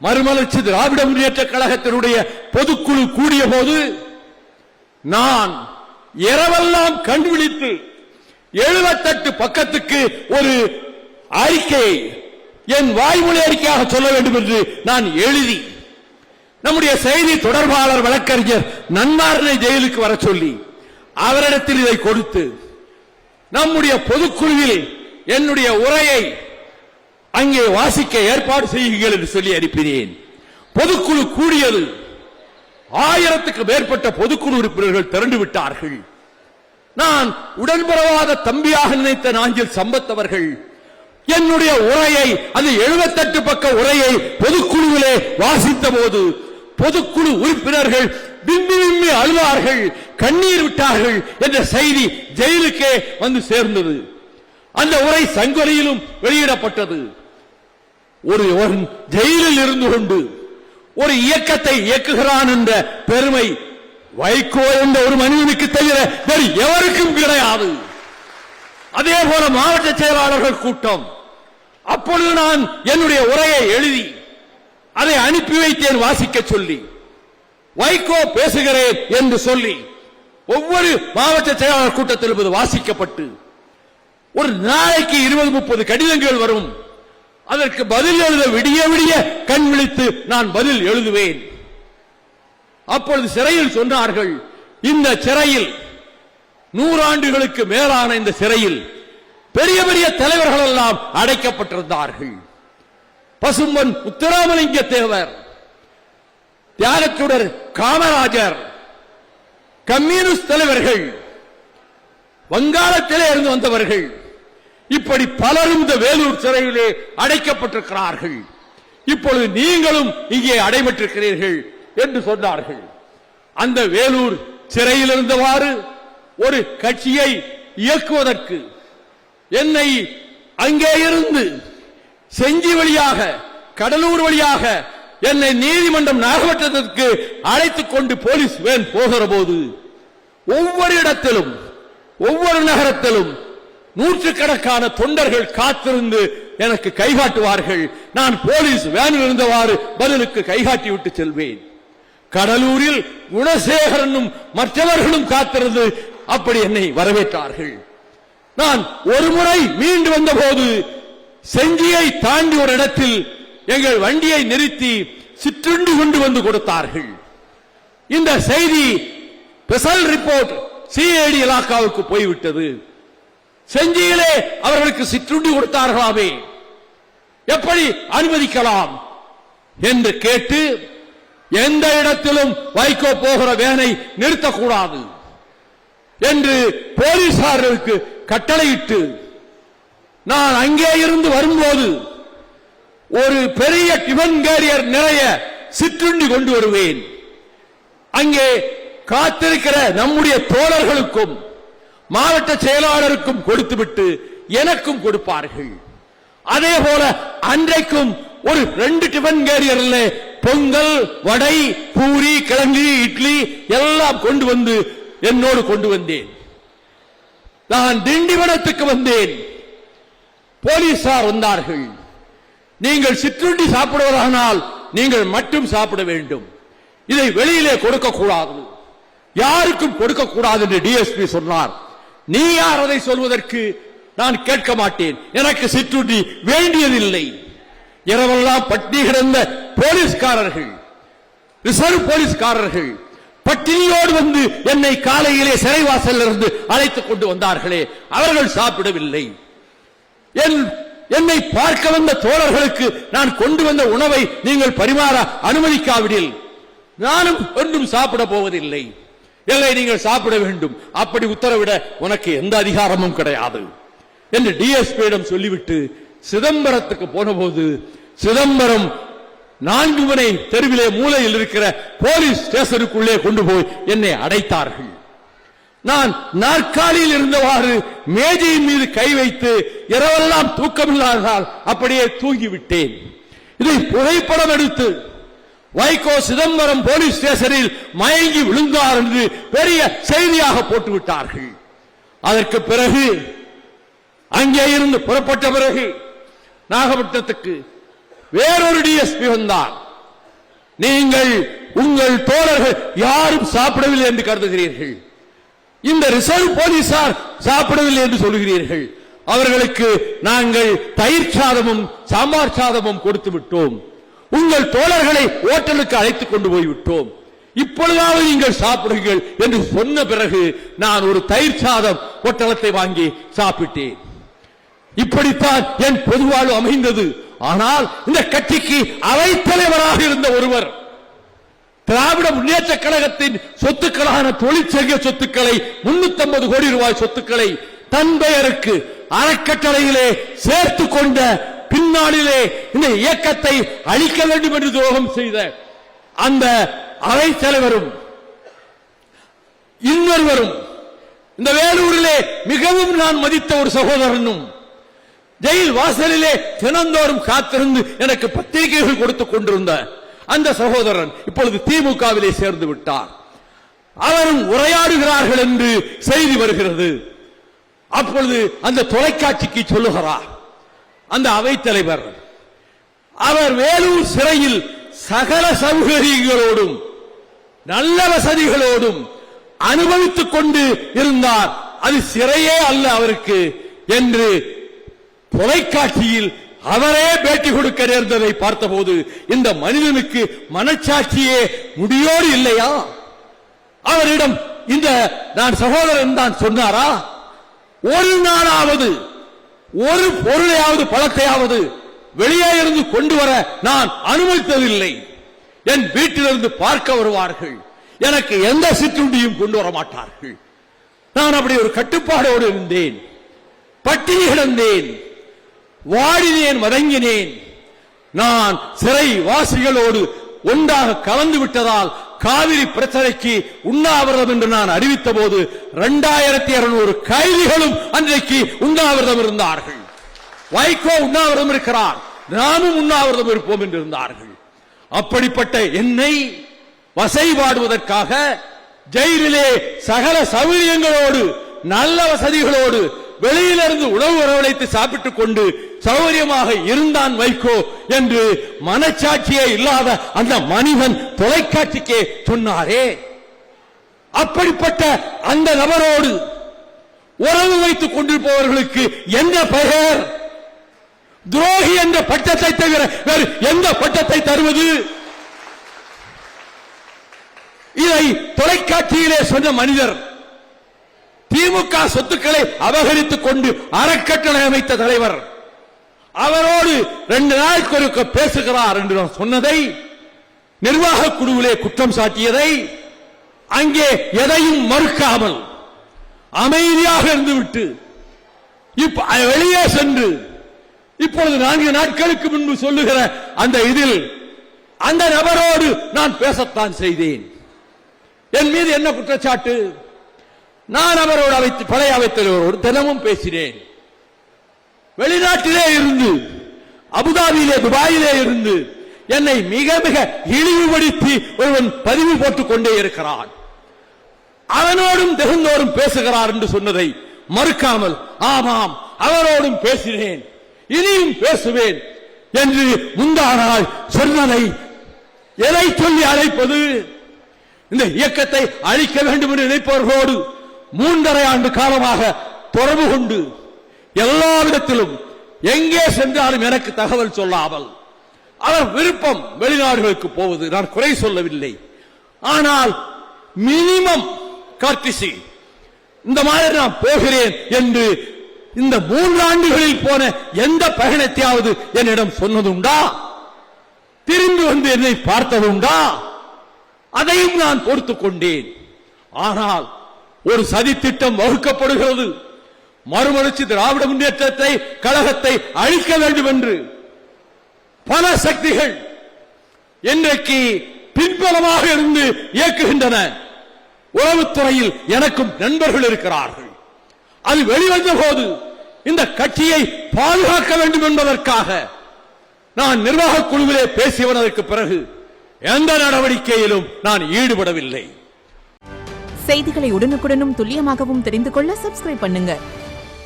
மறுமலர்ச்சி திராவிட முன்னேற்ற கழகத்தினுடைய பொதுக்குழு கூடிய போது நான் இரவெல்லாம் கண்டுபிடித்து 78 பக்கத்துக்கு ஒரு அறிக்கையை என் வாய்மொழி அறிக்கையாக சொல்ல வேண்டும் என்று நான் எழுதி நம்முடைய செய்தி தொடர்பாளர் வழக்கறிஞர் நன்மாரனை ஜெயிலுக்கு வர சொல்லி அவரிடத்தில் இதை கொடுத்து நம்முடைய பொதுக்குழுவில் என்னுடைய உரையை அங்கே வாசிக்க ஏற்பாடு செய்யுங்கள் என்று சொல்லி அனுப்பினேன். பொதுக்குழு கூடியது. 1000க்கு மேற்பட்ட பொதுக்குழு உறுப்பினர்கள் திரண்டு விட்டார்கள். நான் உடன்பரவாத தம்பியாக நினைத்த நாஞ்சில் சம்பத் அவர்கள் என்னுடைய உரையை, அந்த 78 பக்க உரையை பொதுக்குழுவிலே வாசித்த போது பொதுக்குழு உறுப்பினர்கள் விம்மி விம்மி அழுவார்கள், கண்ணீர் விட்டார்கள் என்ற செய்தி ஜெயிலுக்கே வந்து சேர்ந்தது. அந்த உரை சங்கொலியிலும் வெளியிடப்பட்டது. ஒருவன் ஜெயிலில் இருந்து கொண்டு ஒரு இயக்கத்தை இயக்குகிறான் என்ற பெருமை வைகோ என்ற ஒரு மனிதனுக்கு தவிர வேறு எவருக்கும் கிடையாது. அதே போல மாவட்ட செயலாளர்கள் கூட்டம். அப்பொழுது நான் என்னுடைய உரையை எழுதி அதை அனுப்பி வைத்தேன் வாசிக்க சொல்லி. வைகோ பேசுகிறேன் என்று சொல்லி ஒவ்வொரு மாவட்ட செயலாளர் கூட்டத்தில் வாசிக்கப்பட்டு ஒரு நாளைக்கு 20-30 கடிதங்கள் வரும். அதற்கு பதில் எழுத விடிய விடிய கண் விழித்து நான் பதில் எழுதுவேன். அப்பொழுது சிறையில் சொன்னார்கள், இந்த சிறையில் 100 ஆண்டுகளுக்கு மேலான இந்த சிறையில் பெரிய பெரிய தலைவர்கள் எல்லாம் அடைக்கப்பட்டிருந்தார்கள். பசும்பொன் முத்துராமலிங்க தேவர், தியாகச்சுடர் காமராஜர், கம்யூனிஸ்ட் தலைவர்கள், வங்காளத்திலே இருந்து வந்தவர்கள், இப்படி பலரும் இந்த வேலூர் சிறையிலே அடைக்கப்பட்டிருக்கிறார்கள். இப்பொழுது நீங்களும் இங்கே அடைபட்டிருக்கிறீர்கள் என்று சொன்னார்கள். அந்த வேலூர் சிறையில் இருந்தவாறு ஒரு கட்சியை இயக்குவதற்கு என்னை அங்கே இருந்து செஞ்சி வழியாக கடலூர் வழியாக என்னை நீதிமன்றம் நாகப்பட்டினத்திற்கு அழைத்துக் கொண்டு போலீஸ் வேன் போகிற போது ஒவ்வொரு இடத்திலும் ஒவ்வொரு நகரத்திலும் நூற்றுக்கணக்கான தொண்டர்கள் காத்திருந்து எனக்கு கைகாட்டுவார்கள். நான் போலீஸ் வேனில் இருந்தவாறு பதிலுக்கு கைகாட்டி விட்டு செல்வேன். கடலூரில் குணசேகரனும் மற்றவர்களும் காத்திருந்து அப்படி என்னை வரவேற்றார்கள். நான் ஒரு முறை மீண்டு வந்த போது செஞ்சியை தாண்டி ஒரு இடத்தில் எங்கள் வண்டியை நிறுத்தி சிற்றுண்டி கொண்டு வந்து கொடுத்தார்கள். இந்த செய்தி ஸ்பெஷல் ரிப்போர்ட் சிஐடி இலாக்காவுக்கு போய்விட்டது. செஞ்சியிலே அவர்களுக்கு சிற்றுண்டி கொடுத்தார்களாமே, எப்படி அனுமதிக்கலாம் என்று கேட்டு எந்த இடத்திலும் வைகோ போகிற வேனை நிறுத்தக்கூடாது என்று போலீசாருக்கு கட்டளையிட்டு நான் அங்கே இருந்து வரும்போது ஒரு பெரிய டிபன் கேரியர் நிறைய சிற்றுண்டி கொண்டு வருவேன். அங்கே காத்திருக்கிற நம்முடைய தோழர்களுக்கும் மாவட்ட செயலாளருக்கும் கொடுத்துவிட்டு எனக்கும் கொடுப்பார்கள். அதே போல அன்றைக்கும் ஒரு 2 டிபன் கேரியர்ல பொங்கல், வடை, பூரி, கிழங்கு, இட்லி எல்லாம் கொண்டு வந்து என்னோடு கொண்டு வந்தேன். நான் திண்டிவனத்துக்கு வந்தேன். போலீசார் வந்தார்கள். நீங்கள் சிற்றுண்டி சாப்பிடுவதானால் நீங்கள் மட்டும் சாப்பிட வேண்டும், இதை வெளியிலே கொடுக்கக்கூடாது, யாருக்கும் கொடுக்கக்கூடாது என்று டிஎஸ்பி சொன்னார். நீ யார் அதை சொல்வதற்கு? நான் கேட்க மாட்டேன், எனக்கு சிற்றுண்டி வேண்டியதில்லை. இரவெல்லாம் பட்டி கிடந்த போலீஸ்காரர்கள், ரிசர்வ் போலீஸ்காரர்கள் பட்டினியோடு வந்து என்னை காலையிலே சிறைவாசல் இருந்து அழைத்துக் கொண்டு வந்தார்களே, அவர்கள் சாப்பிடவில்லை. என்னை பார்க்க வந்த தோழர்களுக்கு நான் கொண்டு வந்த உணவை நீங்கள் பரிமாற அனுமதிக்காவிடில் நானும் ஒன்றும் சாப்பிட போவதில்லை. இல்லை, நீங்கள் சாப்பிட வேண்டும், அப்படி உத்தரவிட உனக்கு எந்த அதிகாரமும் கிடையாது என்று டிஎஸ்பியிடம் சொல்லிவிட்டு சிதம்பரத்துக்கு போன போது சிதம்பரம் 4 முனை தெருவிலே மூலையில் இருக்கிற போலீஸ் ஸ்டேஷனுக்குள்ளே கொண்டு போய் என்னை அடைத்தார்கள். நான் நாற்காலியில் இருந்தவாறு மேஜையின் மீது கை வைத்து இரவெல்லாம் தூக்கமில்லாததால் அப்படியே தூங்கிவிட்டேன். இதை புகைப்படம் எடுத்து வைகோ சிதம்பரம் போலீஸ் ஸ்டேஷனில் மயங்கி விழுந்தார் என்று பெரிய செய்தியாக போட்டுவிட்டார்கள். அதற்கு பிறகு அங்கே இருந்து புறப்பட்ட பிறகு நாகப்பட்டினத்துக்கு வேறொரு டிஎஸ்பி வந்தார். நீங்கள் உங்கள் தோழர்கள் யாரும் சாப்பிடவில்லை என்று கருதுகிறீர்கள். இந்த ரிசர்வ் போலீசார் சாப்பிடவில்லை என்று சொல்கிறீர்கள். அவர்களுக்கு நாங்கள் தயிர் சாதமும் சாம்பார் சாதமும் கொடுத்து விட்டோம். உங்கள் தோழர்களை ஓட்டலுக்கு அழைத்துக் கொண்டு போய்விட்டோம். இப்பொழுதாவது நீங்கள் சாப்பிடுங்கள் என்று சொன்ன பிறகு நான் ஒரு தயிர் சாதம் பொட்டலத்தை வாங்கி சாப்பிட்டேன். இப்படித்தான் என் பொதுவாழ்வு அமைந்தது. ஆனால் இந்த கட்சிக்கு அவைத்தலைவராக இருந்த ஒருவர் திராவிட முன்னேற்ற கழகத்தின் சொத்துக்களான தொழிற்சங்க சொத்துக்களை 350 கோடி ரூபாய் சொத்துக்களை தன் பெயருக்கு அறக்கட்டளையிலே சேர்த்துக் கொண்ட பின்னாளிலே இந்த இயக்கத்தை அழிக்க வேண்டும் என்று துரோகம் செய்த அந்த அவைத் தலைவரும் இன்னொருவரும் இந்த வேலூரிலே மிகவும் நான் மதித்த ஒரு சகோதரனும் ஜெயில் வாசலிலே தினந்தோறும் காத்திருந்து எனக்கு பத்திரிகைகள் கொடுத்துக் கொண்டிருந்த அந்த சகோதரன் இப்பொழுது திமுகவிலே சேர்ந்து விட்டார். அவரும் உரையாடுகிறார்கள் என்று செய்தி வருகிறது. அப்பொழுது அந்த தொலைக்காட்சிக்கு சொல்லுகிறார் அந்த அவைத்தலைவர், அவர் வேலூர் சிறையில் சகல சௌகரியங்களோடும் நல்ல வசதிகளோடும் அனுபவித்துக் கொண்டு இருந்தார். அது சிறையே அல்ல அவருக்கு என்று தொலைக்காட்சியில் அவரே பேட்டி கொடுக்க நேர்ந்ததை பார்த்தபோது இந்த மனிதனுக்கு மனச்சாட்சியே முடியோடு இல்லையா? அவரிடம் இந்த நான் சகோதரன் தான் சொன்னாரா? ஒரு நாளாவது ஒரு பொருளையாவது பழத்தையாவது வெளியே இருந்து கொண்டு வர நான் அனுமதித்ததில்லை. என் வீட்டிலிருந்து பார்க்க வருவார்கள், எனக்கு எந்த சிற்றுண்டியும் கொண்டு வர மாட்டார்கள். நான் அப்படி ஒரு கட்டுப்பாடோடு இருந்தேன். பட்டினி கிடந்தேன், வாடினேன், வதங்கினேன். நான் சிறை வாசிகளோடு ஒன்றாக கலந்து விட்டதால் காவிரி பிரச்சனைக்கு உண்ணாவிரதம் என்று நான் அறிவித்த போது 2200 கைதிகளும் அன்றைக்கு உண்ணாவிரதம் இருந்தார்கள். வைகோ உண்ணாவிரதம் இருக்கிறார், நாமும் உண்ணாவிரதம் இருப்போம் என்று இருந்தார்கள். அப்படிப்பட்ட என்னை வசைபாடுவதற்காக ஜெயிலிலே சகல சௌகரியங்களோடு நல்ல வசதிகளோடு வெளியிலிருந்து உணவு வரவழைத்து சாப்பிட்டுக் கொண்டு சௌகரியமாக இருந்தான் வைகோ என்று மனச்சாட்சியே இல்லாத அந்த மனிதன் தொலைக்காட்சிக்கே சொன்னாரே. அப்படிப்பட்ட அந்த நபரோடு உறவு வைத்துக் கொண்டிருப்பவர்களுக்கு என்ன பெயர்? துரோகி என்ற பட்டத்தை தவிர வேறு எந்த பட்டத்தை தருவது? இதை தொலைக்காட்சியிலே சொன்ன மனிதர் திமுக சொத்துக்களை அபகரித்துக் கொண்டு அறக்கட்டளை அமைத்த தலைவர். அவரோடு 2 நாளுக்கு ஒருக்க பேசுகிறார் என்று நான் சொன்னதை, நிர்வாக குழுவிலே குற்றம் சாட்டியதை, அங்கே எதையும் மறுக்காமல் அமைதியாக இருந்துவிட்டு வெளியே சென்று இப்பொழுது 4 நாட்களுக்கு முன்பு சொல்லுகிற அந்த இதில் அந்த நபரோடு நான் பேசத்தான் செய்தேன். என் மீது என்ன குற்றச்சாட்டு? நான் அவரோடு பழைய அவைத்தலைவரோடு தினமும் பேசினேன். வெளிநாட்டிலே இருந்து, அபுதாபியிலே, துபாயிலே இருந்து என்னை மிக மிக இழிவுபடுத்தி ஒருவன் பதிவு போட்டுக் கொண்டே இருக்கிறான். அவனோடும் திகழ்ந்தோறும் பேசுகிறார் என்று சொன்னதை மறுக்காமல், ஆமாம் அவரோடும் பேசினேன், இனியும் பேசுவேன் என்று முந்தா நாள் சொன்னதை எதை சொல்லி அழைப்பது? இந்த இயக்கத்தை அழிக்க வேண்டும் என்று நினைப்பவர்களோடு 3½ ஆண்டு காலமாக தொடர்பு கொண்டு எல்லா விதத்திலும் எங்கே சென்றாலும் எனக்கு தகவல் சொல்லாமல், அவர் விருப்பம் வெளிநாடுகளுக்கு போவது, நான் குறை சொல்லவில்லை. ஆனால் மினிமம் கார்டிசி இந்த மாதிரி நான் போகிறேன் என்று இந்த 3 ஆண்டுகளில் போன எந்த பயணத்தையாவது என்னிடம் சொன்னதுண்டா? திரும்பி வந்து என்னை பார்த்ததுண்டா? அதையும் நான் பொறுத்துக் கொண்டேன். ஆனால் ஒரு சதி திட்டம் வகுக்கப்படுகிறது. மறுமலர்ச்சி திராவிட முன்னேற்றத்தை கழகத்தை அழிக்க வேண்டும் என்று பல சக்திகள் இன்றைக்கு பின்பலமாக இருந்து இயக்குகின்றன. உளவுத்துறையில் எனக்கும் நண்பர்கள் இருக்கிறார்கள். அது வெளிவந்த போது இந்த கட்சியை பாதுகாக்க வேண்டும் என்பதற்காக நான் நிர்வாக குழுவிலே பேசியவனதற்கு பிறகு எந்த நடவடிக்கையிலும் நான் ஈடுபடவில்லை. செய்திகளை உடனுக்குடனும் துல்லியமாகவும் தெரிந்து கொள்ள சப்ஸ்கிரைப் பண்ணுங்க.